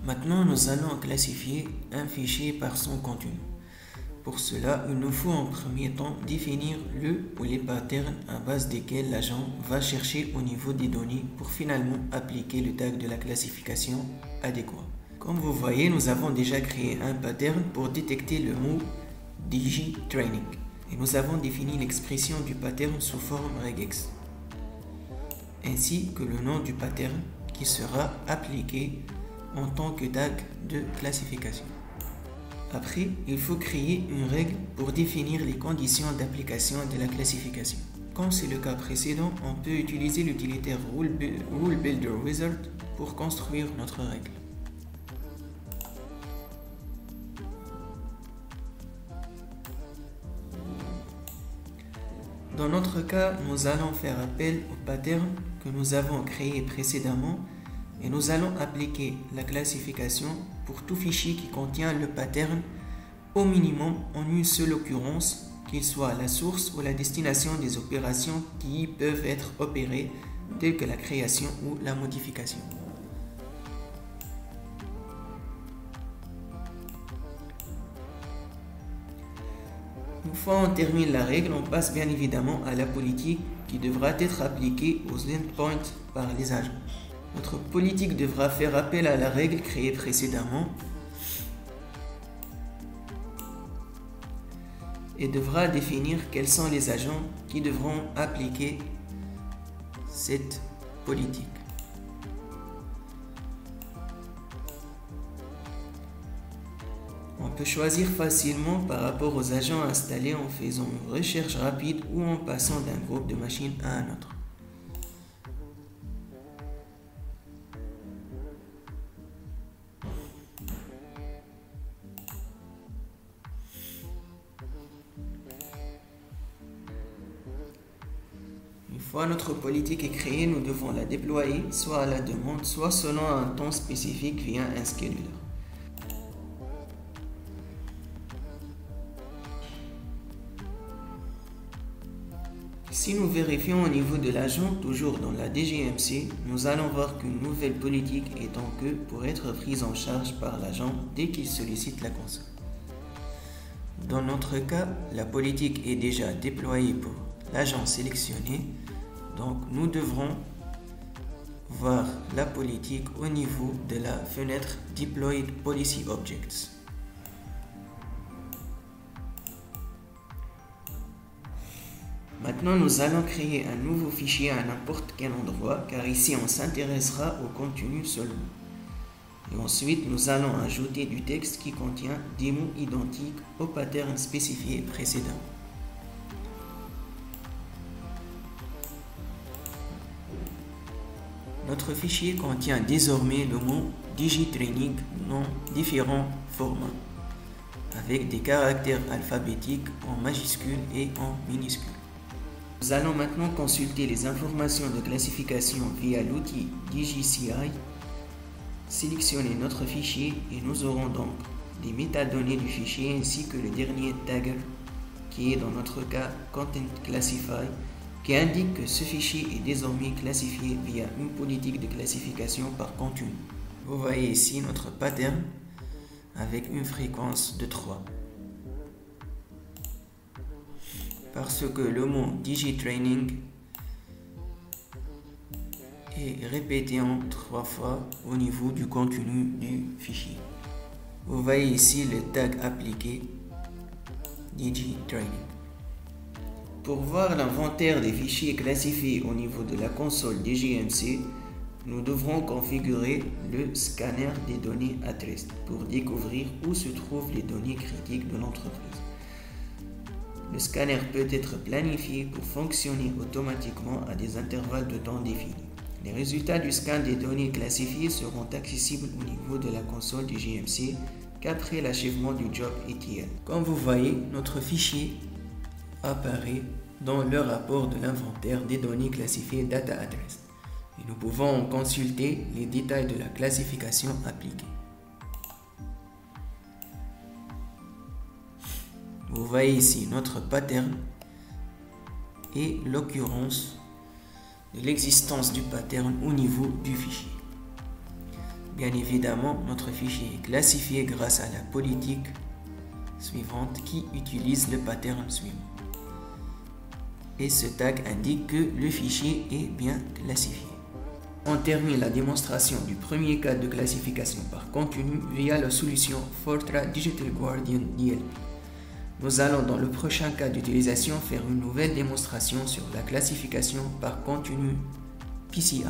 Maintenant, nous allons classifier un fichier par son contenu. Pour cela, il nous faut en premier temps définir le ou les patterns à base desquels l'agent va chercher au niveau des données pour finalement appliquer le tag de la classification adéquat. Comme vous voyez, nous avons déjà créé un pattern pour détecter le mot DigiTraining et nous avons défini l'expression du pattern sous forme regex ainsi que le nom du pattern qui sera appliqué en tant que tag de classification. Après, il faut créer une règle pour définir les conditions d'application de la classification. Comme c'est le cas précédent, on peut utiliser l'utilitaire RuleBuilderWizard pour construire notre règle. Dans notre cas, nous allons faire appel au pattern que nous avons créé précédemment et nous allons appliquer la classification pour tout fichier qui contient le pattern au minimum en une seule occurrence, qu'il soit la source ou la destination des opérations qui peuvent être opérées, telles que la création ou la modification. Une fois on termine la règle, on passe bien évidemment à la politique qui devra être appliquée aux endpoints par les agents. Notre politique devra faire appel à la règle créée précédemment et devra définir quels sont les agents qui devront appliquer cette politique. On peut choisir facilement par rapport aux agents installés en faisant une recherche rapide ou en passant d'un groupe de machines à un autre. Une fois notre politique est créée, nous devons la déployer soit à la demande, soit selon un temps spécifique via un scheduler. Si nous vérifions au niveau de l'agent, toujours dans la DGMC, nous allons voir qu'une nouvelle politique est en queue pour être prise en charge par l'agent dès qu'il sollicite la console. Dans notre cas, la politique est déjà déployée pour l'agent sélectionné, donc nous devrons voir la politique au niveau de la fenêtre Deployed Policy Objects. Maintenant, nous allons créer un nouveau fichier à n'importe quel endroit, car ici on s'intéressera au contenu seulement. Et ensuite, nous allons ajouter du texte qui contient des mots identiques au pattern spécifié précédemment. Notre fichier contient désormais le mot DigiTraining dans différents formats, avec des caractères alphabétiques en majuscules et en minuscules. Nous allons maintenant consulter les informations de classification via l'outil DigiCI, sélectionner notre fichier et nous aurons donc les métadonnées du fichier ainsi que le dernier tagger qui est dans notre cas Content Classify, qui indique que ce fichier est désormais classifié via une politique de classification par contenu. Vous voyez ici notre pattern avec une fréquence de 3. Parce que le mot DigiTraining est répété en 3 fois au niveau du contenu du fichier. Vous voyez ici le tag appliqué DigiTraining. Pour voir l'inventaire des fichiers classifiés au niveau de la console DGMC, nous devrons configurer le scanner des données adresse pour découvrir où se trouvent les données critiques de l'entreprise. Le scanner peut être planifié pour fonctionner automatiquement à des intervalles de temps définis. Les résultats du scan des données classifiées seront accessibles au niveau de la console du GMC qu'après l'achèvement du job ETL. Comme vous voyez, notre fichier apparaît dans le rapport de l'inventaire des données classifiées Data Address. Et nous pouvons en consulter les détails de la classification appliquée. Vous voyez ici notre pattern et l'occurrence de l'existence du pattern au niveau du fichier. Bien évidemment, notre fichier est classifié grâce à la politique suivante qui utilise le pattern suivant. Et ce tag indique que le fichier est bien classifié. On termine la démonstration du premier cas de classification par contenu via la solution Fortran Digital Guardian DLP. Nous allons dans le prochain cas d'utilisation faire une nouvelle démonstration sur la classification par contenu PCI.